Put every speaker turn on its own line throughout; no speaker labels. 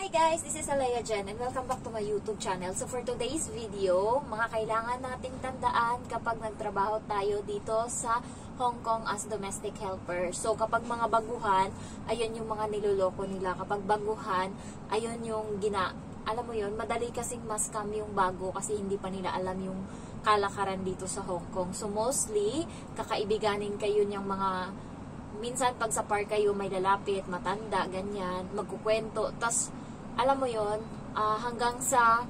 Hi guys, this is Alaya Jen and welcome back to my YouTube channel. So for today's video, mga kailangan nating tandaan kapag nagtrabaho tayo dito sa Hong Kong as domestic helper. So kapag mga baguhan, ayun yung mga niloloko nila. Kapag baguhan, ayun yung alam mo yun, madali kasing ma-scam yung bago kasi hindi pa nila alam yung kalakaran dito sa Hong Kong. So mostly, kakaibiganin kayo niyang mga minsan pag sa park kayo may lalapit, matanda, ganyan, magkukwento, tas alam mo yon hanggang sa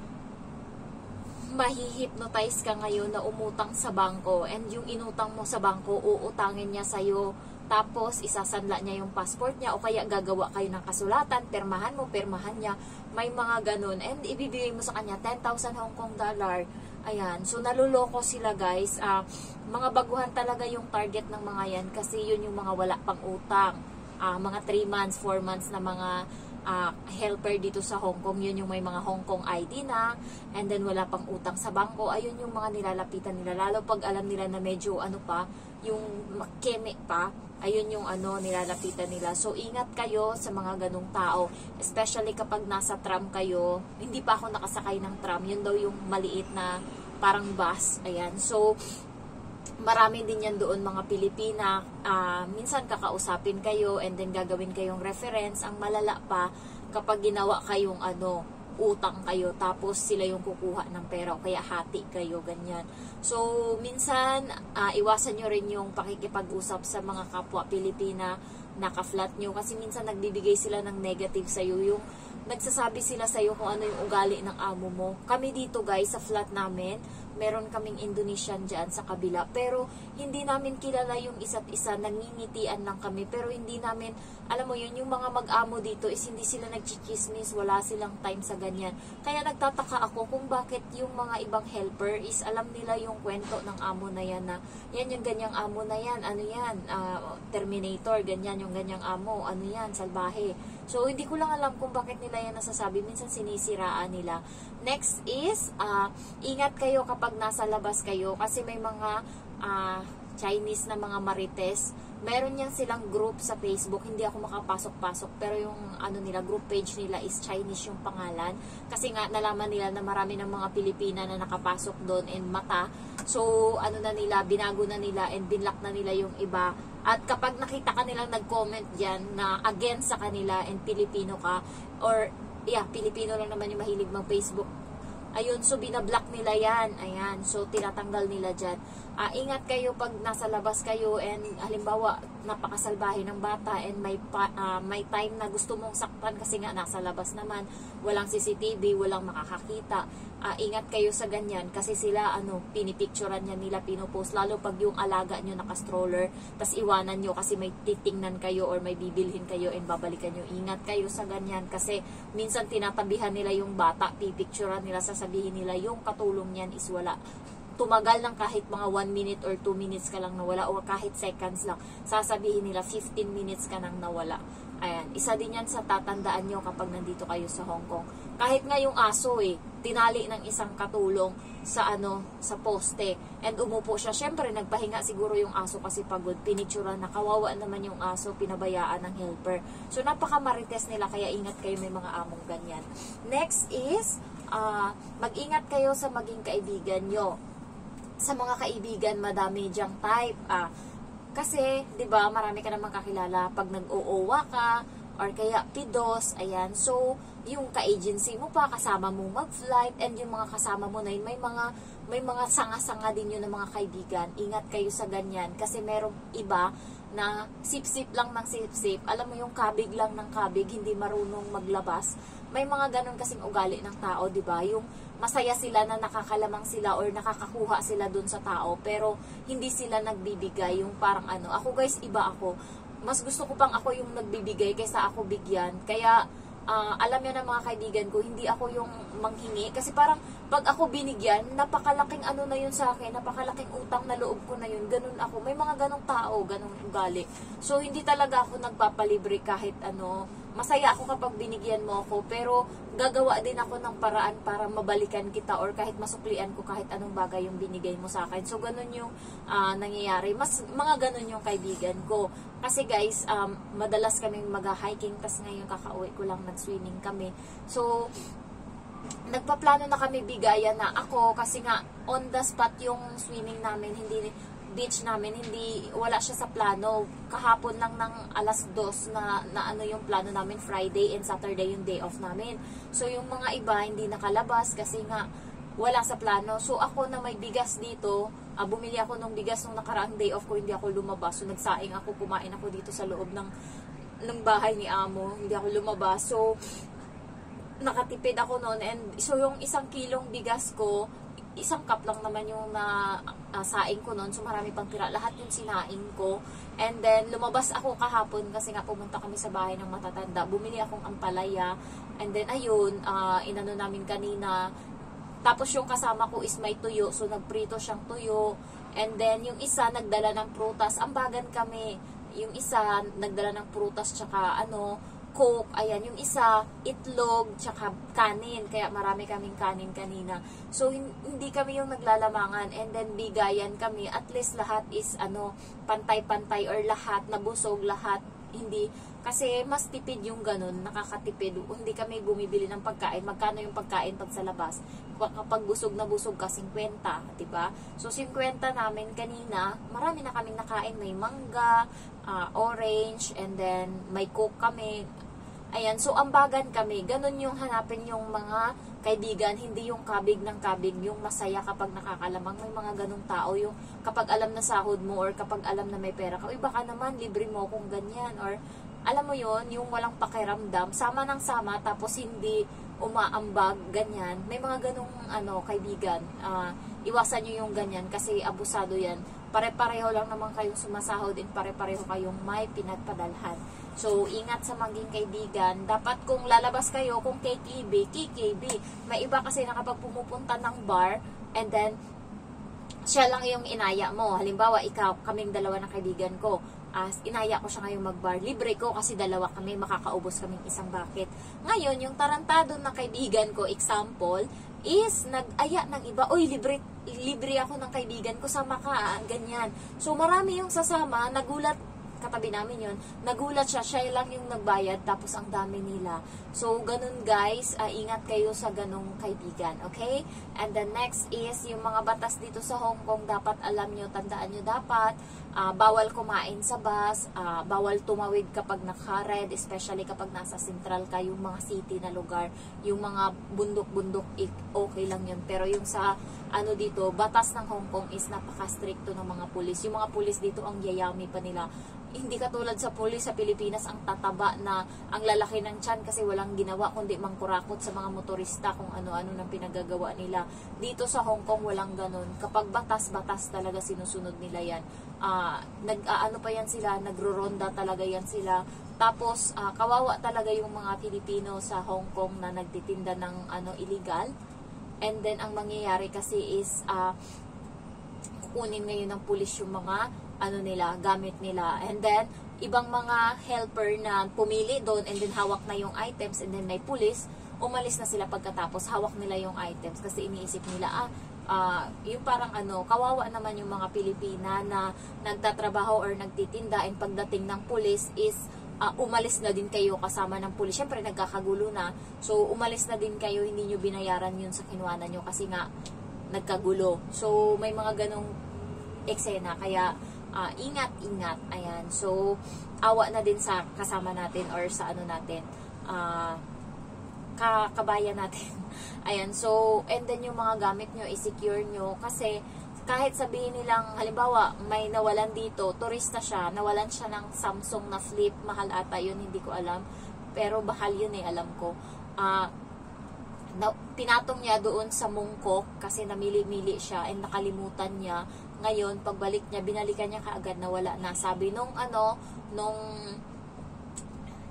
mahihipnotize ka ngayon na umutang sa bangko, and yung inutang mo sa bangko, uutangin niya sa'yo, tapos isasanla niya yung passport niya, o kaya gagawa kayo ng kasulatan, permahan mo, permahan niya, may mga ganun, and ibibigay mo sa kanya 10,000 Hong Kong dollar. Ayan, so naluloko sila guys. Mga baguhan talaga yung target ng mga yan kasi yun yung mga wala pang utang. Mga 3 months, 4 months na mga helper dito sa Hong Kong, yun yung may mga Hong Kong ID na, and then wala pang utang sa bangko, ayun yung mga nilalapitan nila, lalo pag alam nila na medyo yung keme pa, ayun yung nilalapitan nila. So ingat kayo sa mga ganung tao, especially kapag nasa tram kayo. Hindi pa ako nakasakay ng tram, yun daw yung maliit na parang bus, ayan. So marami din yan doon, mga Pilipina. Minsan kakausapin kayo and then gagawin kayong reference. Ang malala pa kapag ginawa kayong utang kayo tapos sila yung kukuha ng pera o kaya hati kayo, ganyan. So minsan iwasan nyo rin yung pakikipag-usap sa mga kapwa Pilipina naka-flat nyo kasi minsan nagbibigay sila ng negative sa'yo, yung nagsasabi sila sa'yo kung ano yung ugali ng amo mo. Kami dito guys, sa flat namin, meron kaming Indonesian dyan sa kabila, pero hindi namin kilala yung isa't isa, nangingitian lang kami, pero hindi namin, alam mo yun, yung mga mag-amo dito is hindi sila nagchichismis, wala silang time sa ganyan. Kaya nagtataka ako kung bakit yung mga ibang helper is alam nila yung kwento ng amo na yan, na yan yung ganyang amo na yan, Terminator, ganyan yung ganyang amo, salbahe. So, hindi ko lang alam kung bakit nila yan nasasabi. Minsan sinisiraan nila. Next is, ingat kayo kapag nasa labas kayo kasi may mga Chinese na mga marites. Meron yan silang group sa Facebook. Hindi ako makapasok-pasok. Pero yung group page nila is Chinese yung pangalan. Kasi nga, nalaman nila na marami ng mga Pilipina na nakapasok doon and mata. So, binago na nila and binlock na nila yung iba. At kapag nakita ka nilang nag-comment dyan na against sa kanila and Pilipino ka, or Pilipino lang naman yung mahilig mag-Facebook, ayun, so binablock nila yan. Ayan, so tinatanggal nila dyan. Ingat kayo pag nasa labas kayo and halimbawa napakasalbahe ng bata and may time na gusto mong saktan kasi nga nasa labas naman, walang CCTV, walang makakakita. Ingat kayo sa ganyan kasi sila pinipicturean yan nila, pinopost, lalo pag yung alaga nyo naka-stroller, tas iwanan nyo kasi may titingnan kayo or may bibilhin kayo and babalikan nyo. Ingat kayo sa ganyan kasi minsan tinatabihan nila yung bata, pipicturean nila, sasabihin nila yung katulong niyan is wala. Tumagal ng kahit mga 1 minute or 2 minutes ka lang nawala, o kahit seconds lang, sasabihin nila 15 minutes ka nang nawala. Ayan, isa din yan sa tatandaan nyo kapag nandito kayo sa Hong Kong. Kahit nga yung aso tinali ng isang katulong sa sa poste and umupo siya. Syempre nagpahinga siguro yung aso kasi pagod, pinicturean na, kawawa naman yung aso, pinabayaan ng helper. So napaka-marites nila, kaya ingat kayo, may mga among ganyan. Next is mag-ingat kayo sa maging kaibigan nyo. Sa mga kaibigan, madami dyang type. Kasi, 'di ba, marami ka namang kakilala pag nag-oowa ka or kaya pidos, ayan. So, yung ka-agency mo pa, kasama mo mag-flight, and yung mga kasama mo na yun, may mga sanga-sanga din yun ng mga kaibigan. Ingat kayo sa ganyan kasi merong iba na sip-sip lang ng sip-sip. Alam mo yung kabig lang ng kabig, hindi marunong maglabas. May mga ganun kasing ugali ng tao, 'di ba? Yung masaya sila na nakakalamang sila or nakakakuha sila dun sa tao, pero hindi sila nagbibigay. Yung parang ako guys, iba ako. Mas gusto ko pang ako yung nagbibigay kaysa ako bigyan. Kaya alam niyo na mga kaibigan ko, hindi ako yung manghingi kasi parang pag ako binigyan, napakalaking na yun sa akin, napakalaking utang na loob ko na yun. Ganun ako. May mga ganong tao, ganong ugali. So hindi talaga ako nagpapalibre kahit masaya ako kapag binigyan mo ako, pero gagawa din ako ng paraan para mabalikan kita or kahit masuklian ko kahit anong bagay yung binigay mo sa akin. So ganun yung nangyayari. Mas mga ganun yung kaibigan ko. Kasi guys, madalas kaming mag-hiking, tas ngayon kakauwi ko lang, nag-swimming kami. So, nagpaplano na kami bigayan na ako, kasi nga, on the spot yung swimming namin, beach namin, wala siya sa plano. Kahapon lang ng alas 2 na ano yung plano namin, Friday and Saturday yung day off namin. So, yung mga iba, hindi nakalabas, kasi nga, wala sa plano. So, ako na may bigas dito, bumili ako ng bigas nung nakaraang day off ko, hindi ako lumabas. So, nagsaing ako, kumain ako dito sa loob ng bahay ni Amo. Hindi ako lumabas. So, nakatipid ako noon. And so, yung 1 kilong bigas ko, 1 cup lang naman yung saing ko noon. So, marami pang tira. Lahat yung sinaing ko. And then, lumabas ako kahapon kasi nga pumunta kami sa bahay ng matatanda. Bumili akong ampalaya. And then, ayun, inano namin kanina. Tapos yung kasama ko is may tuyo. So, nagprito siyang tuyo. And then, yung isa, nagdala ng prutas. Ambagan kami. Yung isa, nagdala ng prutas tsaka Coke. Ayan. Yung isa, itlog tsaka kanin. Kaya marami kaming kanin kanina. So, hindi kami yung naglalamangan. And then, bigayan kami. At least lahat is pantay-pantay or lahat, nabusog, lahat. Hindi. Kasi mas tipid yung ganun, nakakatipid. Hindi kami bumibili ng pagkain. Magkano yung pagkain pag sa labas? Kapag busog na busog ka, 50, diba? So, 50 namin kanina, marami na kaming nakain. May mangga, orange, and then may Coke kami. Ayan, so ambagan kami. Ganun yung hanapin yung mga kaibigan, hindi yung kabig ng kabig, yung masaya kapag nakakalamang. May mga ganung tao, yung kapag alam na sahod mo or kapag alam na may pera ka, uy, baka naman libre mo kung ganyan, or alam mo yon, yung walang pakiramdam, sama ng sama, tapos hindi umaambag, ganyan. May mga ganung kaibigan. Iwasan nyo yung ganyan kasi abusado yan. Pare-pareho lang naman kayong sumasahod and pare-pareho kayong may pinagpadalhan. So, ingat sa maging kaibigan. Dapat kung lalabas kayo, kung KKB, KKB. May iba kasi na kapag pumupunta ng bar, and then, siya lang yung inaya mo. Halimbawa, ikaw, kaming dalawa ng kaibigan ko. Inaya ko siya ngayong mag-bar. Libre ko kasi dalawa kami, makakaubos kaming 1 bucket. Ngayon, yung tarantado na kaibigan ko, example, is nag-aya ng iba. Oy, libre ako ng kaibigan ko, sama ka, ganyan. So, marami yung sasama, nagulat, katabi namin yun, nagulat siya lang yung nagbayad, tapos ang dami nila. So, ganun guys, ingat kayo sa ganung kaibigan, okay? And then next is, yung mga batas dito sa Hong Kong, dapat alam nyo, tandaan nyo dapat, bawal kumain sa bus, bawal tumawid kapag naka-red, especially kapag nasa central ka, yung mga city na lugar, yung mga bundok-bundok, okay lang yun. Pero yung sa, dito, batas ng Hong Kong is napaka-stricto ng mga pulis. Yung mga pulis dito, ang yayami pa nila. Hindi katulad sa pulis sa Pilipinas, ang tataba na, ang lalaki ng tiyan kasi walang ginawa kundi mangkurakot sa mga motorista kung ano-ano nang pinagagawa nila. Dito sa Hong Kong walang ganun. Kapag batas-batas talaga sinusunod nila yan. Pa yan sila, nagro-ronda talaga yan sila. Tapos kawawa talaga yung mga Pilipino sa Hong Kong na nagtitinda ng illegal. And then ang mangyayari kasi is kukunin ngayon ng pulis yung mga gamit nila. And then, ibang mga helper na pumili doon and then hawak na yung items and then may pulis, umalis na sila pagkatapos, hawak nila yung items kasi iniisip nila, yung parang kawawa naman yung mga Pilipina na nagtatrabaho or nagtitinda and pagdating ng pulis is umalis na din kayo kasama ng pulis. Siyempre, nagkakagulo na. So, umalis na din kayo, hindi nyo binayaran yun sa kinuhanan nyo kasi nga nagkagulo. So, may mga ganong eksena. Kaya, ingat-ingat. Ayan. So, awa na din sa kasama natin or sa natin, kabayan natin. Ayan. So, and then yung mga gamit nyo, i-secure nyo. Kasi, kahit sabihin nilang, halimbawa, may nawalan dito, turista siya, nawalan siya ng Samsung na flip, mahal ata yun, hindi ko alam. Pero, bahal yun alam ko. Pinatong niya doon sa Mungkok kasi namili-mili siya and nakalimutan niya. Ngayon, pagbalik niya, binalikan niya kaagad na wala na. Sabi nung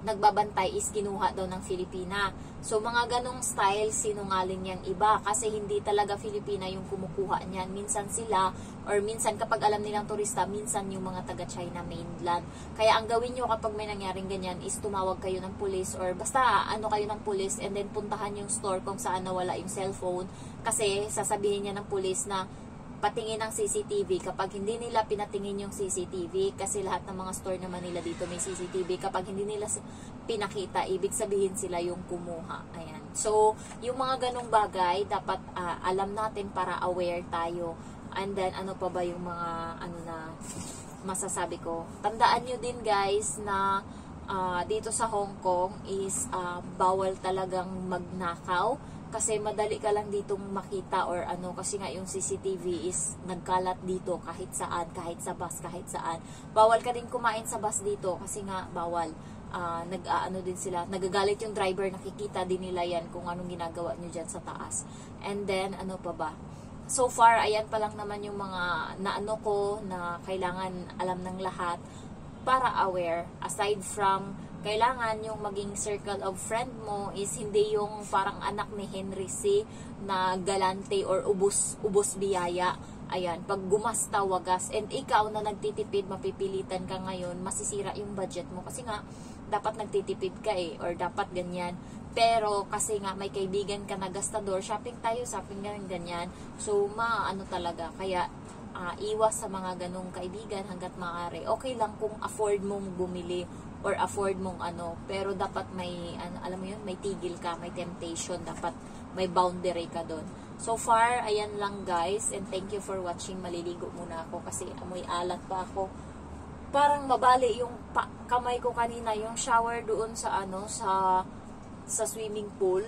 nagbabantay is kinuha daw ng Filipina. So, mga ganong style, sinungaling yang iba. Kasi hindi talaga Filipina yung kumukuha niyan. Minsan sila, or minsan kapag alam nilang turista, minsan yung mga taga-China mainland. Kaya ang gawin nyo kapag may nangyaring ganyan is tumawag kayo ng pulis or basta kayo ng pulis and then puntahan yung store kung saan nawala yung cellphone. Kasi sasabihin niya ng pulis na patingin ng CCTV. Kapag hindi nila pinatingin yung CCTV, kasi lahat ng mga store naman nila dito may CCTV, kapag hindi nila pinakita, ibig sabihin sila yung kumuha. Ayan. So, yung mga ganong bagay, dapat alam natin para aware tayo. And then, ano pa ba yung mga, ano na, masasabi ko? Tandaan nyo din guys na dito sa Hong Kong is bawal talagang magnakaw. Kasi madali ka lang ditong makita or ano, kasi nga yung CCTV is nagkalat dito kahit saan, kahit sa bus, kahit saan. Bawal ka din kumain sa bus dito kasi nga bawal. Nag-ano din sila, nagagalit yung driver, nakikita din nila yan kung anong ginagawa nyo dyan sa taas. And then, ano pa ba? So far, ayan pa lang naman yung mga naano ko na kailangan alam ng lahat para aware. Aside from kailangan yung maging circle of friend mo is hindi yung parang anak ni Henry C. na galante or ubos biyaya. Ayan, pag gumasta, wagas. And ikaw na nagtitipid, mapipilitan ka ngayon, masisira yung budget mo. Kasi nga, dapat nagtitipid ka or dapat ganyan. Pero kasi nga, may kaibigan ka na gastador, shopping tayo, shopping ganyan. So, maano talaga. Kaya, iwas sa mga ganong kaibigan hanggat maaari. Okay lang kung afford mong bumili or afford mong pero dapat may alam mo yun, may tigil ka, may temptation, dapat may boundary ka doon. So far, ayan lang guys, and thank you for watching. Maliligo muna ako kasi amoy alat pa ako. Parang mabali yung kamay ko kanina, yung shower doon sa sa swimming pool,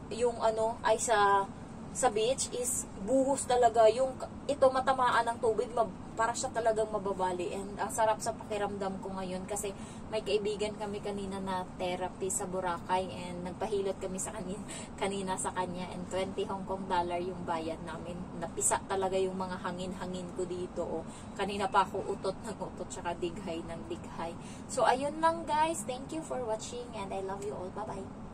yung ay sa beach is buhos talaga yung ito, matamaan ng tubig, para siya talagang mababali. And ang sarap sa pakiramdam ko ngayon kasi may kaibigan kami kanina na therapy sa Boracay and nagpahilot kami sa kanina sa kanya, and 20 Hong Kong dollar yung bayad namin. Napisa talaga yung mga hangin-hangin ko dito. Kanina pa ako utot ng utot tsaka dighay ng dighay. So ayun lang guys, thank you for watching and I love you all. Bye bye.